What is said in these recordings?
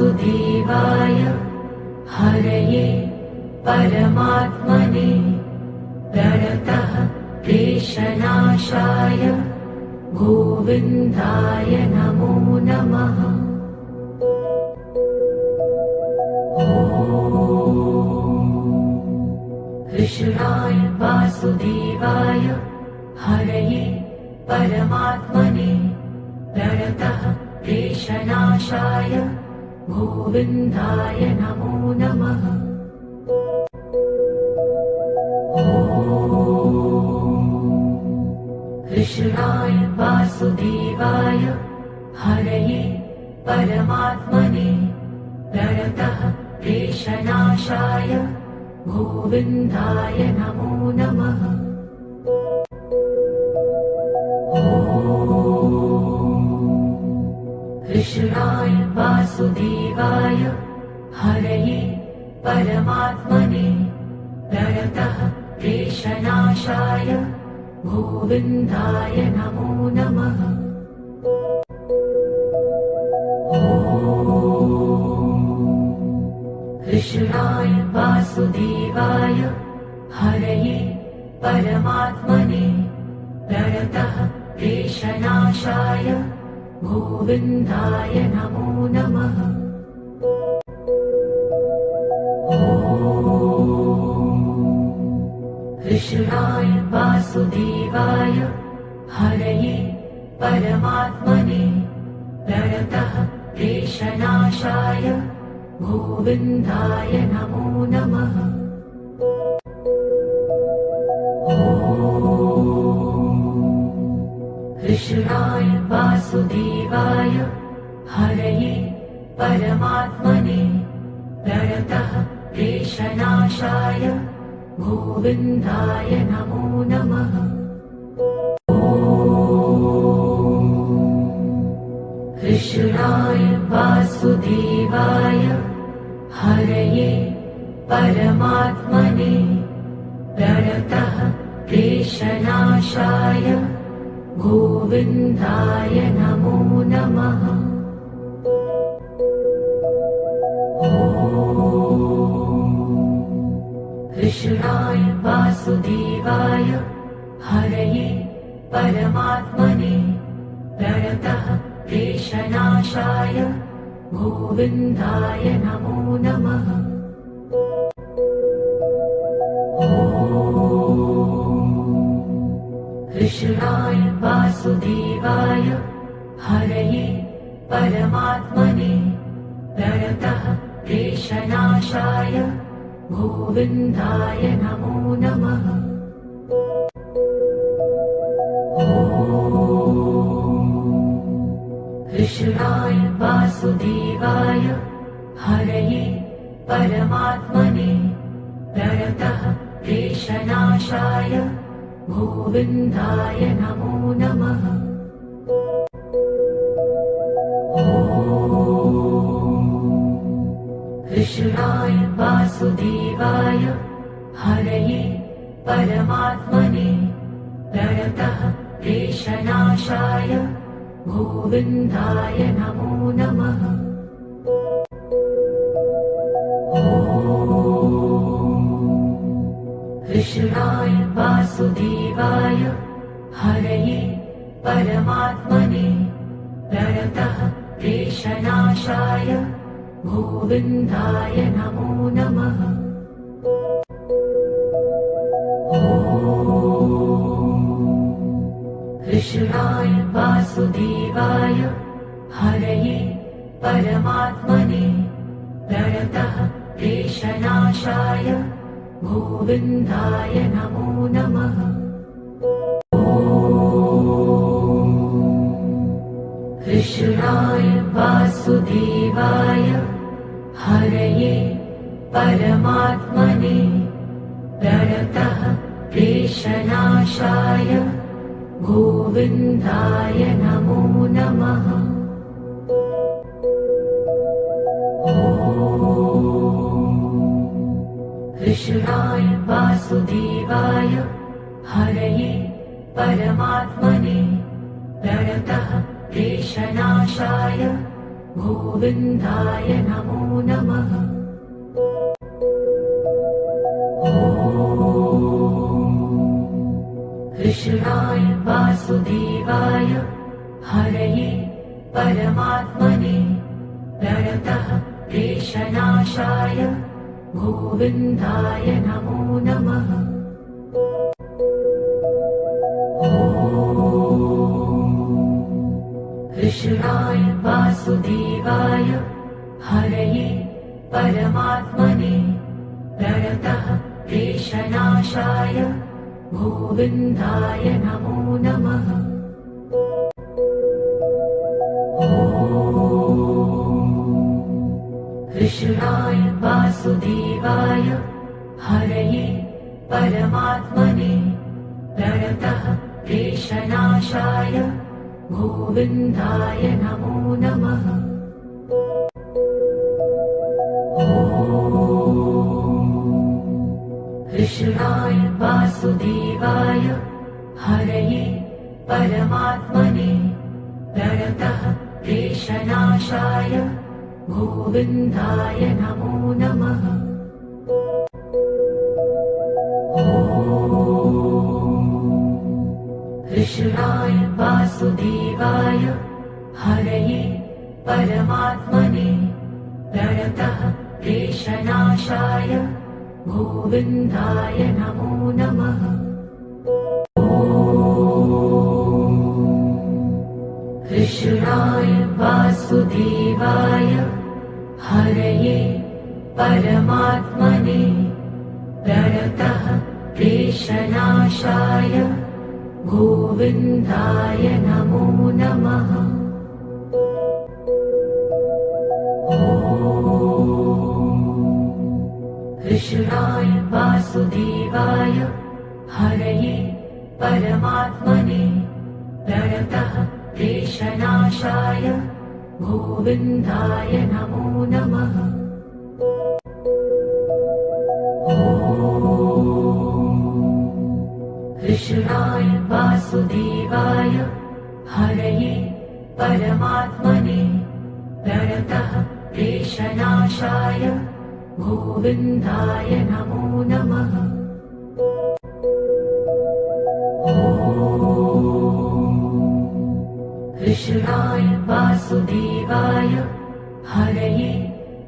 वासुदेवाय हरये परमात्मने प्रणतः क्लेशनाशाय गोविन्दाय नमो नमः। कृष्णाय वासुदेवाय हरये परमात्मने प्रणतः क्लेशनाशाय गोविन्दाय नमो नमः। कृष्णाय वासुदेवाय हरये परमात्मने प्रणतः क्लेशनाशाय गोविन्दाय नमो नमः। कृष्णाय वासुदेवाय हरये परमात्मने प्रणतः क्लेशनाशाय गोविन्दाय नमो नमः। कृष्णाय वासुदेवाय हरये परमात्मने प्रणतः क्लेशनाशाय गोविन्दाय नमो नमः। कृष्णाय वासुदेवाय हरये परमात्मने प्रणतः क्लेशनाशाय गोविन्दाय नमो नमः। कृष्णाय वासुदेवाय हरये परमात्मने प्रणतः क्लेशनाशाय गोविन्दाय नमो नमः। कृष्णाय वासुदेवाय हरये परमात्मने प्रणतः क्लेशनाशाय गोविन्दाय नमो नमः। कृष्णाय वासुदेवाय हरये परमात्मने प्रणतः क्लेशनाशाय गोविन्दाय नमो नमः। कृष्णाय वासुदेवाय हरये परमात्मने प्रणतः क्लेशनाशाय गोविन्दाय नमो नमः। कृष्णाय वासुदेवाय हरये परमात्मने प्रणतः क्लेशनाशाय गोविन्दाय नमो नमः। कृष्णाय वासुदेवाय हरये परमात्मने प्रणतः क्लेशनाशाय गोविन्दाय नमो नमः। कृष्णाय वासुदेवाय हरये परमात्मने प्रणतः क्लेशनाशाय गोविन्दाय नमो नमः। कृष्णाय वासुदेवाय हरये परमात्मने प्रणतः क्लेशनाशाय गोविन्दाय नमो नमः। कृष्णाय वासुदेवाय हरये परमात्मने प्रणतः क्लेशनाशाय गोविन्दाय नमो नमः। कृष्णाय वासुदेवाय हरये परमात्मने प्रणतः क्लेशनाशाय गोविन्दाय नमो नमः। कृष्णाय वासुदेवाय हरये परमात्मने प्रणतः क्लेशनाशाय गोविन्दाय नमो नमः। कृष्णाय वासुदेवाय हरये परमात्मने प्रणतः क्लेशनाशाय गोविन्दाय नमो नमः। कृष्णाय वासुदेवाय हरये परमात्मने प्रणतः क्लेशनाशाय गोविन्दाय नमो नमः। कृष्णाय वासुदेवाय हरये परमात्मने प्रणतः क्लेशनाशाय गोविन्दाय नमो नमः। कृष्णाय वासुदेवाय हरये परमात्मने प्रणतः क्लेशनाशाय गोविन्दाय नमो नमः। कृष्णाय वासुदेवाय हरये परमात्मने प्रणतः क्लेशनाशाय गोविन्दाय नमो नमः। कृष्णाय वासुदेवाय हरये परमात्मने प्रणतः क्लेशनाशाय गोविन्दाय नमो नमः। कृष्णाय वासुदेवाय हरये परमात्मने प्रणतः क्लेशनाशाय गोविन्दाय नमो नमः। कृष्णाय वासुदेवाय हरये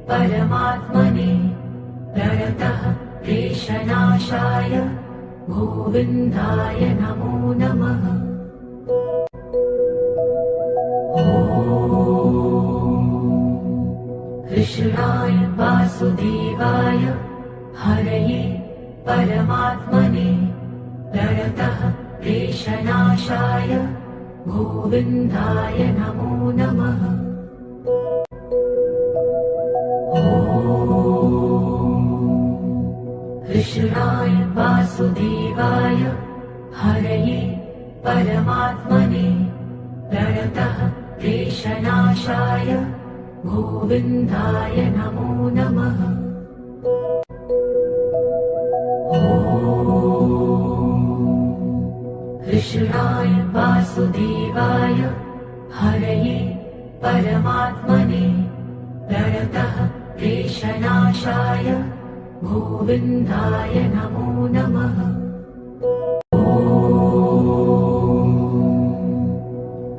परमात्मने प्रणतः क्लेशनाशाय गोविन्दाय नमो नमः। कृष्णाय वासुदेवाय हरये परमात्मने प्रणतः क्लेशनाशाय गोविन्दाय नमो नमः। कृष्णाय वासुदेवाय हरये परमात्मने प्रणतः क्लेशनाशाय गोविन्दाय नमो नमः। कृष्णाय वासुदेवाय हरये परमात्मने प्रणतः क्लेशनाशाय गोविन्दाय नमो नमः।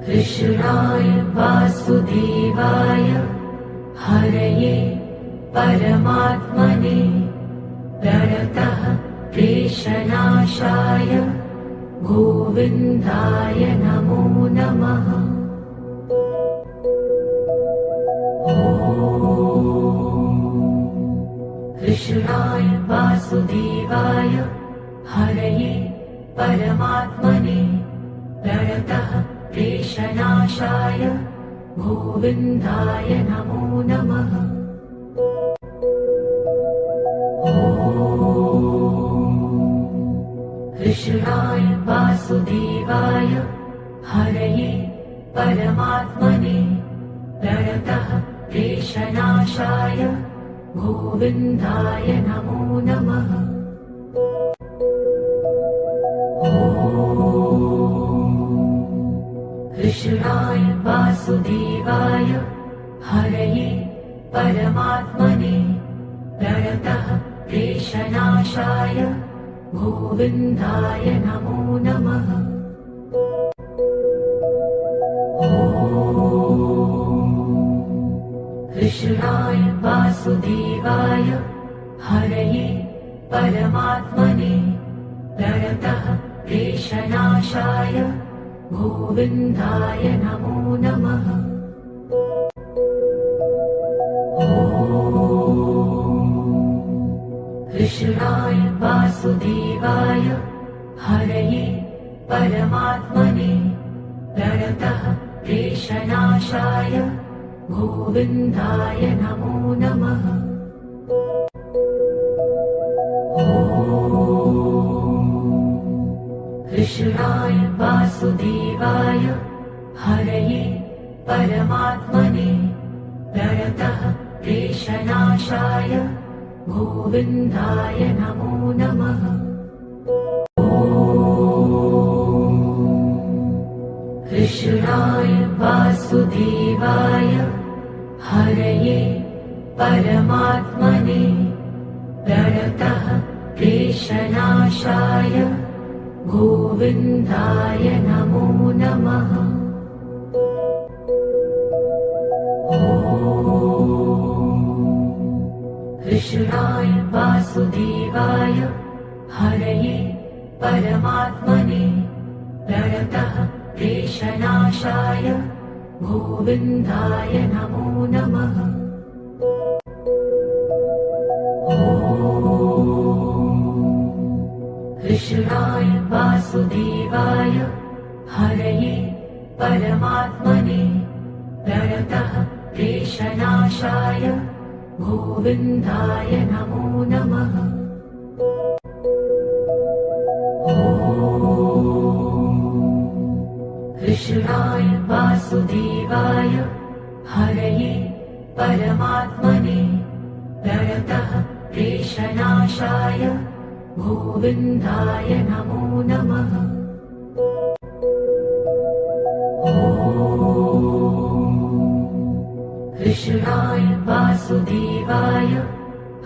कृष्णाय वासुदेवाय हरये परमात्मने प्रणतः क्लेशनाशाय गोविन्दाय नमो नमः। कृष्णाय वासुदेवाय हरये परमात्मने प्रणतः क्लेशनाशाय गोविन्दाय नमो नमः। कृष्णाय वासुदेवाय हरये परमात्मने प्रणतः क्लेशनाशाय गोविन्दाय नमो नमः। कृष्णाय वासुदेवाय हरये परमात्मने प्रणतः क्लेशनाशाय गोविन्दाय नमो नमः। कृष्णाय वासुदेवाय हरये परमात्मने प्रणतः क्लेशनाशाय गोविन्दाय नमो नमः। कृष्णाय वासुदेवाय हरये परमात्मने प्रणतः क्लेशनाशाय गोविन्दाय नमो नमः। कृष्णाय वासुदेवाय हरये परमात्मने प्रणतः क्लेशनाशाय गोविन्दाय नमो नमः। कृष्णाय वासुदेवाय हरये परमात्मने प्रणतः क्लेशनाशाय गोविन्दाय नमो नमः। कृष्णाय वासुदेवाय हरये परमात्मने प्रणतः क्लेशनाशाय गोविन्दाय नमो नमः। कृष्णाय वासुदेवाय हरये परमात्मने प्रणतः क्लेशनाशाय गोविन्दाय नमो नमः। कृष्णाय वासुदेवाय हरये परमात्मने प्रणतः क्लेशनाशाय गोविन्दाय नमो नमः। कृष्णाय वासुदेवाय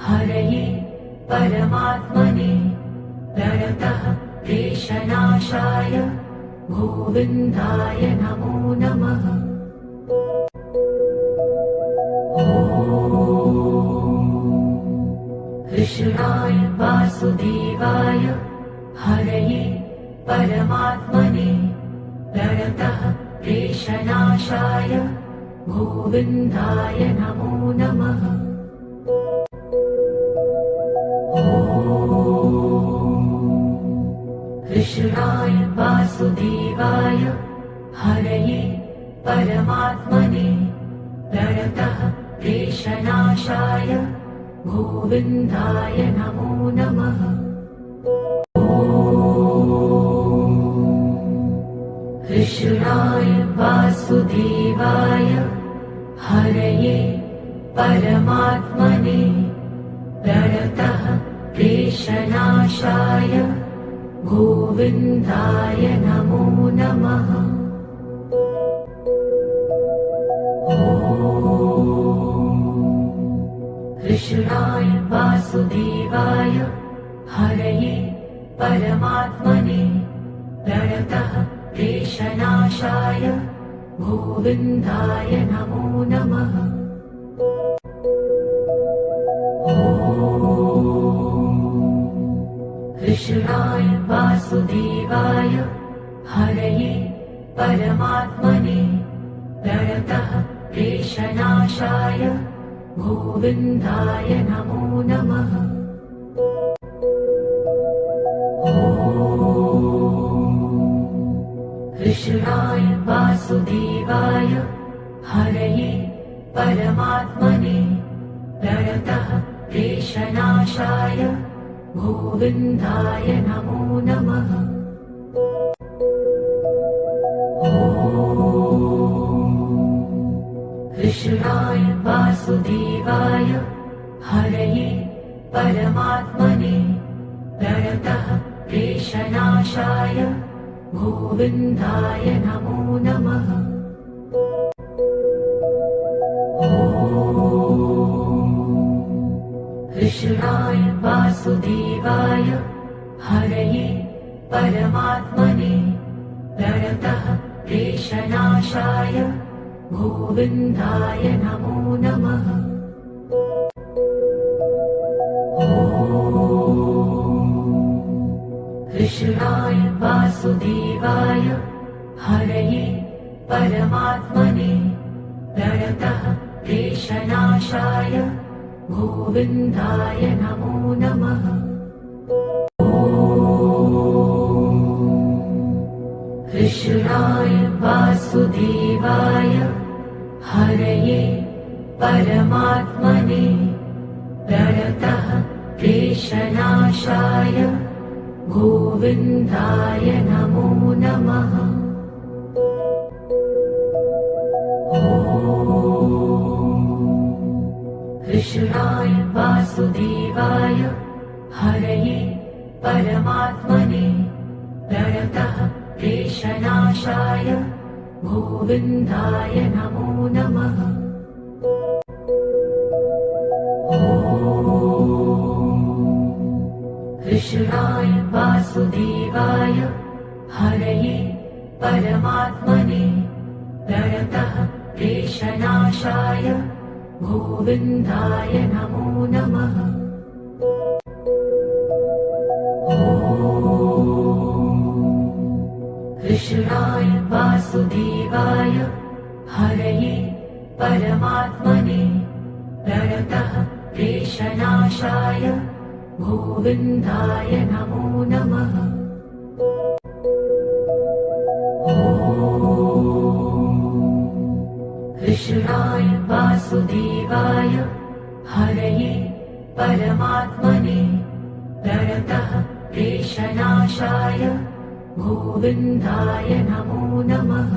हरये परमात्मने प्रणतः क्लेशनाशाय गोविन्दाय नमो नमः। कृष्णाय वासुदेवाय हरये परमात्मने प्रणतः क्लेशनाशाय गोविन्दाय नमो नमः। कृष्णाय वासुदेवाय हरये परमात्मने प्रणतः क्लेशनाशाय गोविन्दाय नमो नमः। कृष्णाय वासुदेवाय हरये परमात्मने प्रणतः क्लेशनाशाय गोविन्दाय नमो नमः। कृष्णाय वासुदेवाय हरये परमात्मने प्रणतः क्लेशनाशाय गोविन्दाय नमो नमः। कृष्णाय वासुदेवाय हरये परमात्मने प्रणतः क्लेशनाशाय गोविन्दाय नमो नमः। कृष्णाय वासुदेवाय हरये परमात्मने प्रणतः क्लेशनाशाय गोविन्दाय नमो नमः। कृष्णाय वासुदेवाय हरये परमात्मने प्रणतः क्लेशनाशाय गोविन्दाय नमो नमः। कृष्णाय वासुदेवाय हरये परमात्मने प्रणतः क्लेशनाशाय गोविन्दाय नमो नमः। कृष्णाय वासुदेवाय हरये परमात्मने प्रणतः क्लेशनाशाय गोविन्दाय नमो नमः। कृष्णाय वासुदेवाय हरये परमात्मने प्रणतः क्लेशनाशाय गोविन्दाय नमो नमः। कृष्णाय वासुदेवाय हरये परमात्मने प्रणतः क्लेशनाशाय गोविन्दाय नमो नमः। कृष्णाय वासुदेवाय हरये परमात्मने प्रणतः क्लेशनाशाय गोविन्दाय नमो नमः। कृष्णाय वासुदेवाय हरये परमात्मने प्रणतः क्लेशनाशाय गोविन्दाय नमो नमः। कृष्णाय वासुदेवाय हरये परमात्मने प्रणतः क्लेशनाशाय गोविन्दाय नमो नमः।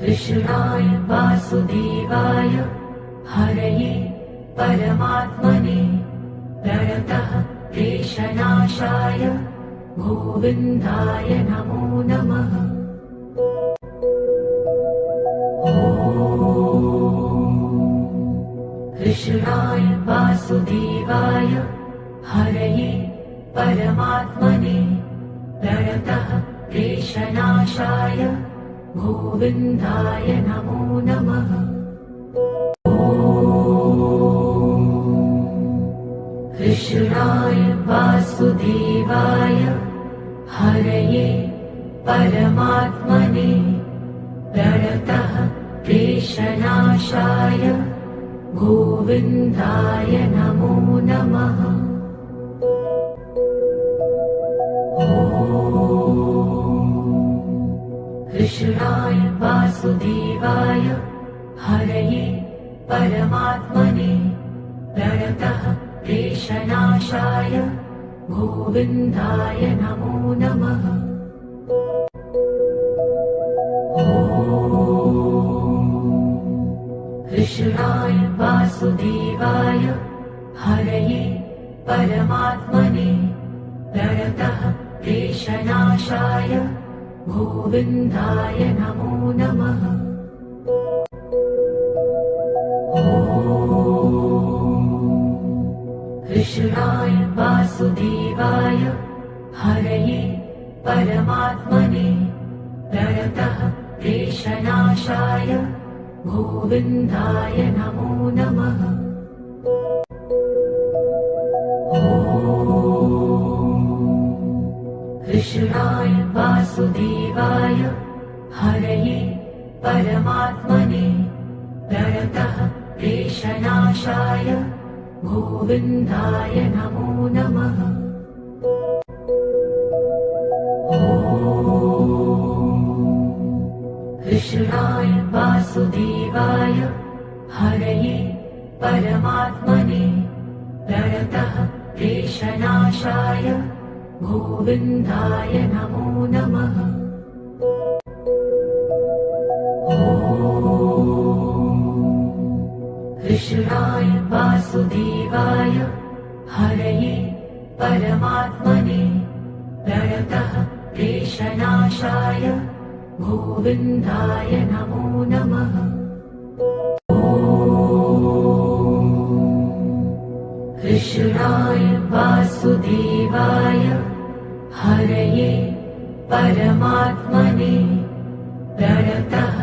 कृष्णाय वासुदेवाय हरये परमात्मने प्रणतः क्लेशनाशाय गोविन्दाय नमो नमः। कृष्णाय वासुदेवाय हरये परमात्मने प्रणतः क्लेशनाशाय गोविन्दाय नमो नमः। कृष्णाय वासुदेवाय हरये परमात्मने प्रणतः क्लेशनाशाय गोविन्दाय नमो नमः। कृष्णाय वासुदेवाय हरये परमात्मने प्रणतः क्लेशनाशाय गोविन्दाय नमो नमः। कृष्णाय वासुदेवाय हरये परमात्मने प्रणतः क्लेशनाशाय गोविन्दाय नमो नमः। कृष्णाय वासुदेवाय हरये परमात्मने प्रणतः क्लेशनाशाय गोविन्दाय नमो नमः। कृष्णाय वासुदेवाय हरये परमात्मने प्रणतः क्लेशनाशाय गोविन्दाय नमो नमः। कृष्णाय वासुदेवाय हरये परमात्मने प्रणतः क्लेशनाशाय गोविन्दाय नमो नमः। कृष्णाय वासुदेवाय हरये परमात्मने प्रणतः क्लेशनाशाय गोविन्दाय नमो नमः। कृष्णाय वासुदेवाय हरये परमात्मने प्रणतः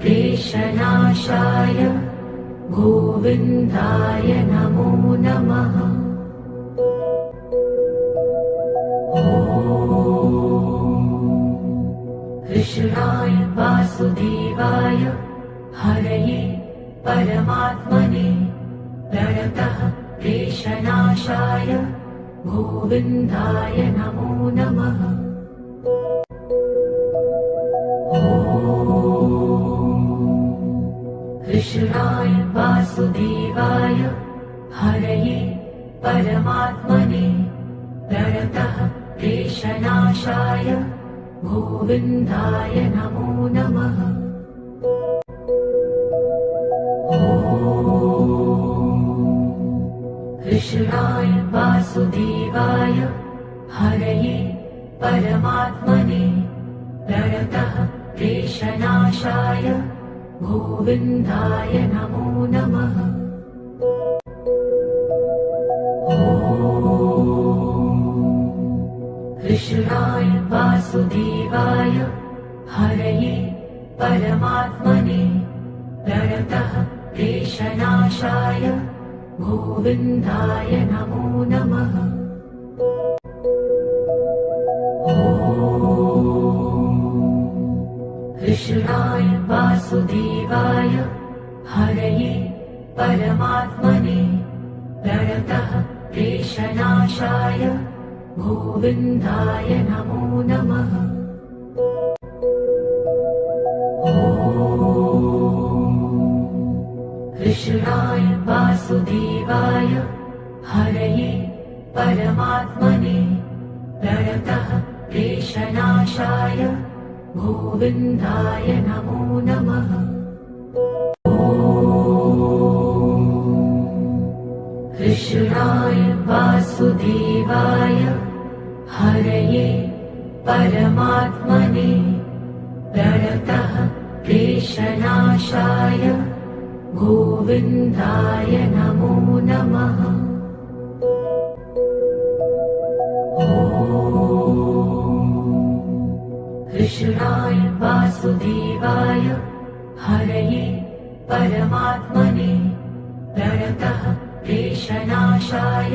क्लेशनाशाय गोविन्दाय नमो नमः। कृष्णाय वासुदेवाय हरये परमात्मने प्रणतः क्लेशनाशाय गोविन्दाय नमो नमः। कृष्णाय वासुदेवाय हरये परमात्मने प्रणतः क्लेशनाशाय गोविन्दाय नमो नमः। कृष्णाय वासुदेवाय हरये परमात्मने प्रणतः क्लेशनाशाय गोविन्दाय नमो नमः। कृष्णाय वासुदेवाय हरये परमात्मने प्रणतः क्लेशनाशाय गोविन्दाय नमो नमः। कृष्णाय वासुदेवाय हरये परमात्मने प्रणतः क्लेशनाशाय गोविन्दाय नमो नमः। कृष्णाय वासुदेवाय हरये परमात्मने प्रणतः क्लेशनाशाय गोविन्दाय नमो नमः। कृष्णाय वासुदेवाय हरये परमात्मने प्रणतः क्लेशनाशाय गोविन्दाय नमो नमः। कृष्णाय वासुदेवाय हरये परमात्मने प्रणतः क्लेशनाशाय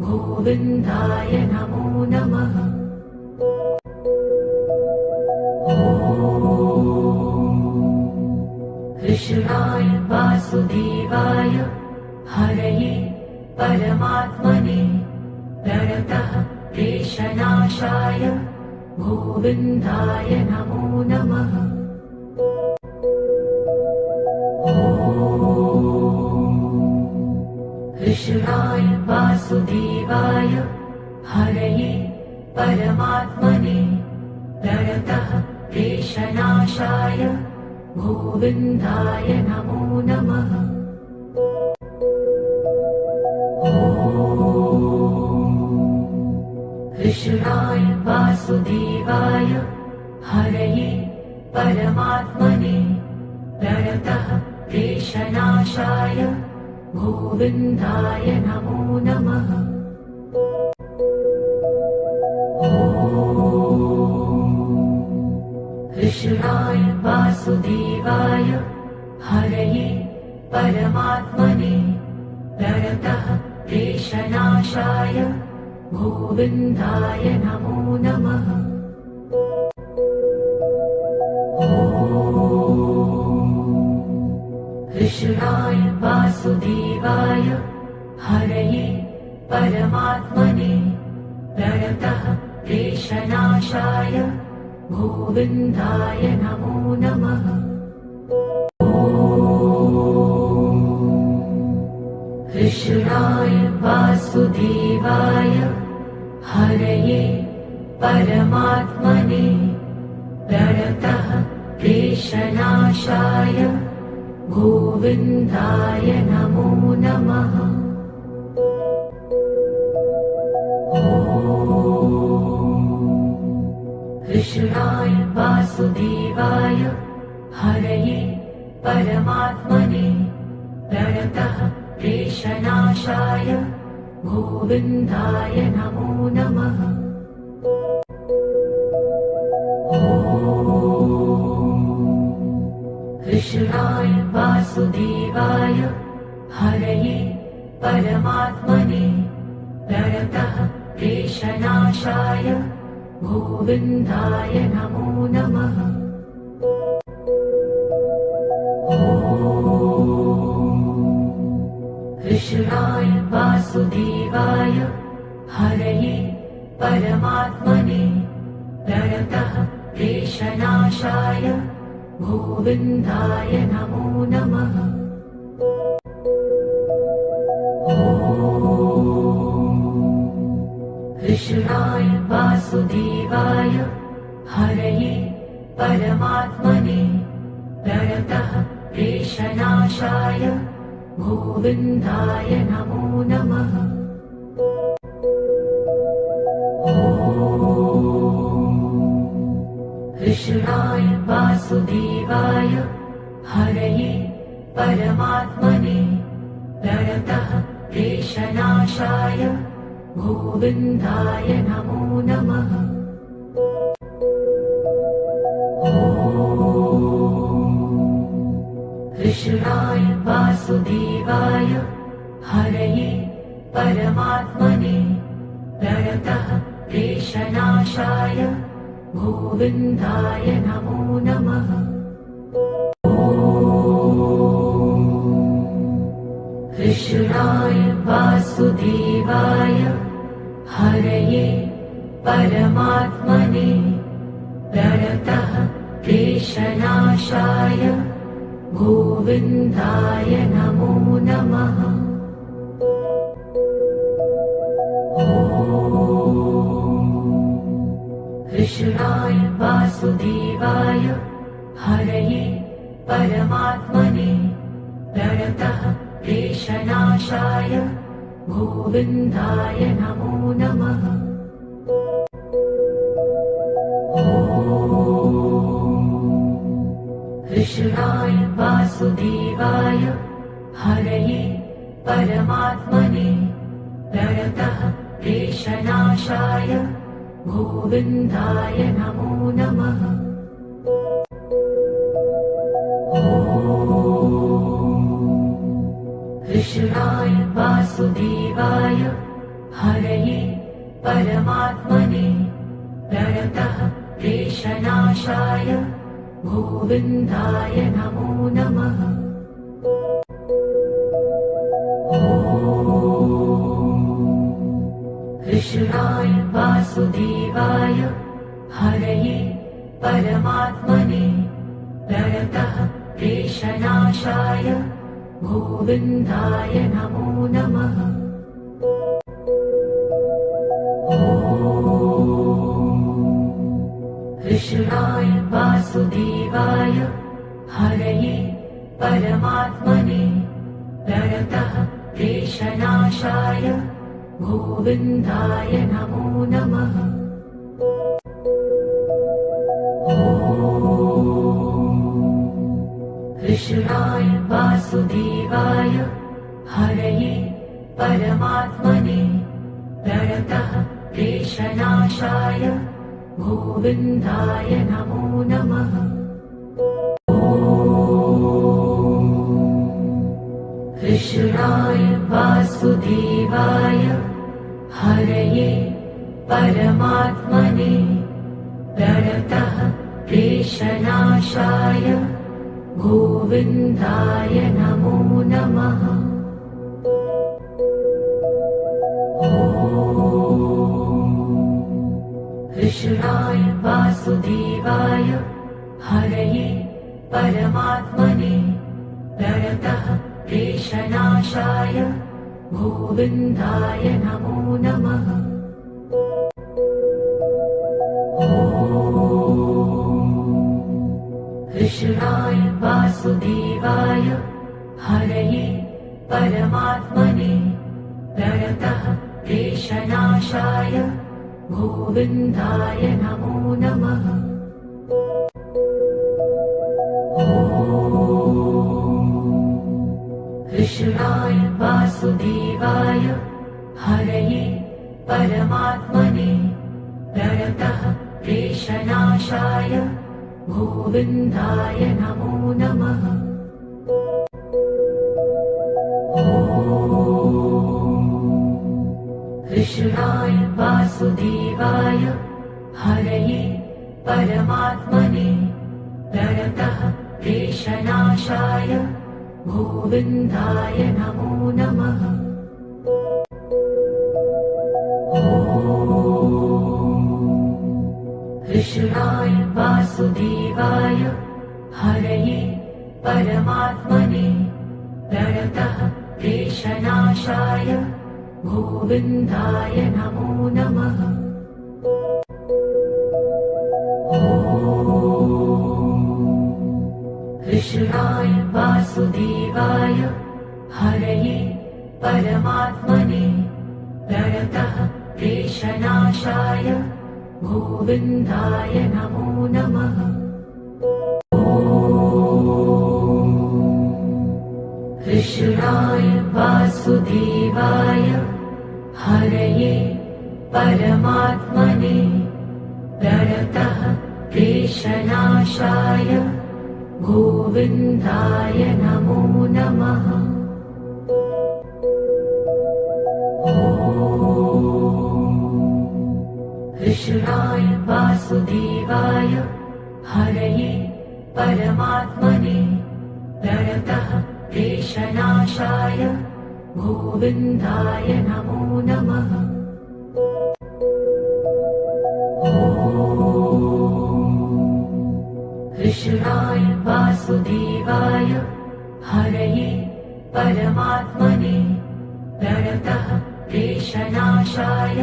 गोविन्दाय नमो नमः। कृष्णाय वासुदेवाय हरये परमात्मने प्रणतः क्लेशनाशाय गोविन्दाय नमो नमः। कृष्णाय वासुदेवाय हरये परमात्मने प्रणतः क्लेशनाशाय गोविन्दाय नमो नमः। कृष्णाय वासुदेवाय हरये परमात्मने प्रणतः क्लेशनाशाय गोविन्दाय नमो नमः। कृष्णाय वासुदेवाय हरये परमात्मने प्रणतः क्लेशनाशाय गोविन्दाय नमो नमः। कृष्णाय वासुदेवाय हरये परमात्मने प्रणतः क्लेशनाशाय गोविन्दाय नमो नमः। कृष्णाय वासुदेवाय हरये परमात्मने प्रणतः क्लेशनाशाय गोविन्दाय नमो नमः। कृष्णाय वासुदेवाय वासुदेवाय हरये परमात्मने प्रणतः क्लेशनाशाय गोविन्दाय नमो नमः। कृष्णाय वासुदेवाय हरये परमात्मने प्रणतः क्लेशनाशाय गोविन्दाय नमो नमः। कृष्णाय वासुदेवाय हरये परमात्मने प्रणतः क्लेशनाशाय गोविन्दाय नमो नमः। कृष्णाय वासुदेवाय हरये परमात्मने प्रणतः क्लेशनाशाय गोविन्दाय नमो नमः। कृष्णाय वासुदेवाय हरये परमात्मने प्रणतः क्लेशनाशाय गोविन्दाय नमो नमः। कृष्णाय वासुदेवाय हरये परमात्मने प्रणतः क्लेशनाशाय गोविन्दाय नमो नमः। कृष्णाय वासुदेवाय हरये परमात्मने प्रणतः क्लेशनाशाय गोविन्दाय नमो नमः। कृष्णाय वासुदेवाय हरये परमात्मने प्रणतः क्लेशनाशाय गोविन्दाय नमो नमः। कृष्णाय वासुदेवाय हरये परमात्मने प्रणतः क्लेशनाशाय गोविन्दाय नमो नमः। कृष्णाय वासुदेवाय हरये परमात्मने प्रणतः क्लेशनाशाय गोविन्दाय नमो नमः। कृष्णाय वासुदेवाय हरये परमात्मने प्रणतः क्लेशनाशाय गोविन्दाय नमो नमः। कृष्णाय वासुदेवाय हरये परमात्मने प्रणतः क्लेशनाशाय गोविन्दाय नमो नमः। कृष्णाय वासुदेवाय हरये परमात्मने प्रणतः क्लेशनाशाय गोविन्दाय नमो नमः। कृष्णाय वासुदेवाय हरये परमात्मने प्रणतः क्लेशनाशाय गोविन्दाय नमो नमः। कृष्णाय वासुदेवाय हरये परमात्मने प्रणतः क्लेशनाशाय गोविन्दाय नमो नमः। कृष्णाय वासुदेवाय हरये परमात्मने प्रणतः क्लेशनाशाय गोविन्दाय नमो नमः। कृष्णाय वासुदेवाय हरये परमात्मने प्रणतः क्लेशनाशाय गोविन्दाय नमो नमः। कृष्णाय वासुदेवाय हरये परमात्मने प्रणतः क्लेशनाशाय गोविन्दाय नमो नमः। कृष्णाय वासुदेवाय हरये परमात्मने प्रणतः क्लेशनाशाय गोविन्दाय नमो नमः। कृष्णाय वासुदेवाय हरये परमात्मने प्रणतः क्लेशनाशाय गोविन्दाय नमो नमः। कृष्णाय वासुदेवाय हरये परमात्मने प्रणतः क्लेशनाशाय गोविन्दाय नमो नमः। कृष्णाय वासुदेवाय हरये परमात्मने प्रणतः क्लेशनाशाय गोविन्दाय नमो नमः। कृष्णाय वासुदेवाय हरये परमात्मने प्रणतः क्लेशनाशाय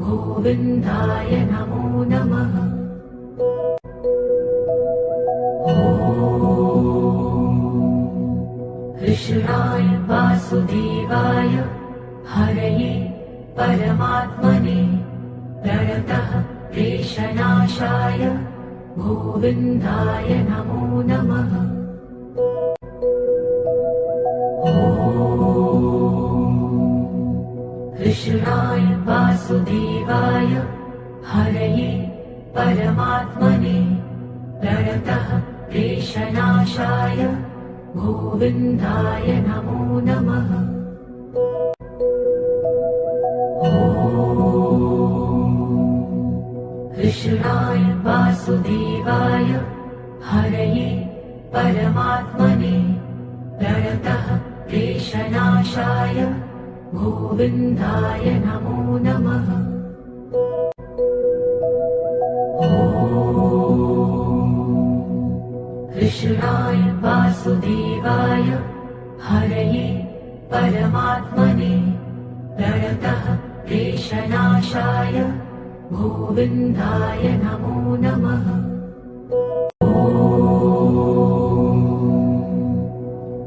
गोविन्दाय नमो नमः। कृष्णाय वासुदेवाय हरये परमात्मने प्रणतः क्लेशनाशाय गोविन्दाय नमो नमः। कृष्णाय वासुदेवाय हरये परमात्मने प्रणतः क्लेशनाशाय गोविन्दाय नमो नमः। कृष्णाय वासुदेवाय हरये परमात्मने प्रणतः क्लेशनाशाय गोविन्दाय नमो नमः। कृष्णाय वासुदेवाय हरये परमात्मने प्रणतः क्लेशनाशाय गोविन्दाय नमो नमः।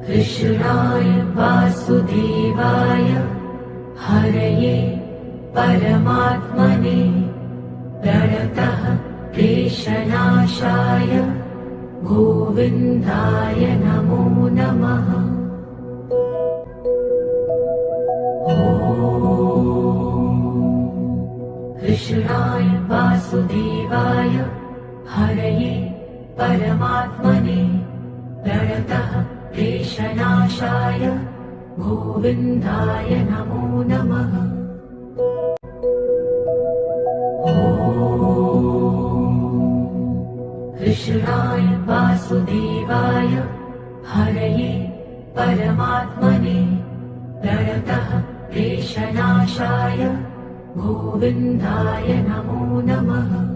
कृष्णाय वासुदेवाय हरये परमात्मने प्रणतः क्लेशनाशाय गोविन्दाय नमो नमः। कृष्णाय वासुदेवाय हरये परमात्मने प्रणतः क्लेशनाशाय गोविन्दाय नमो नमः। कृष्णाय वासुदेवाय हरये परमात्मने प्रणतः क्लेशनाशाय गोविन्दाय नमो नमः।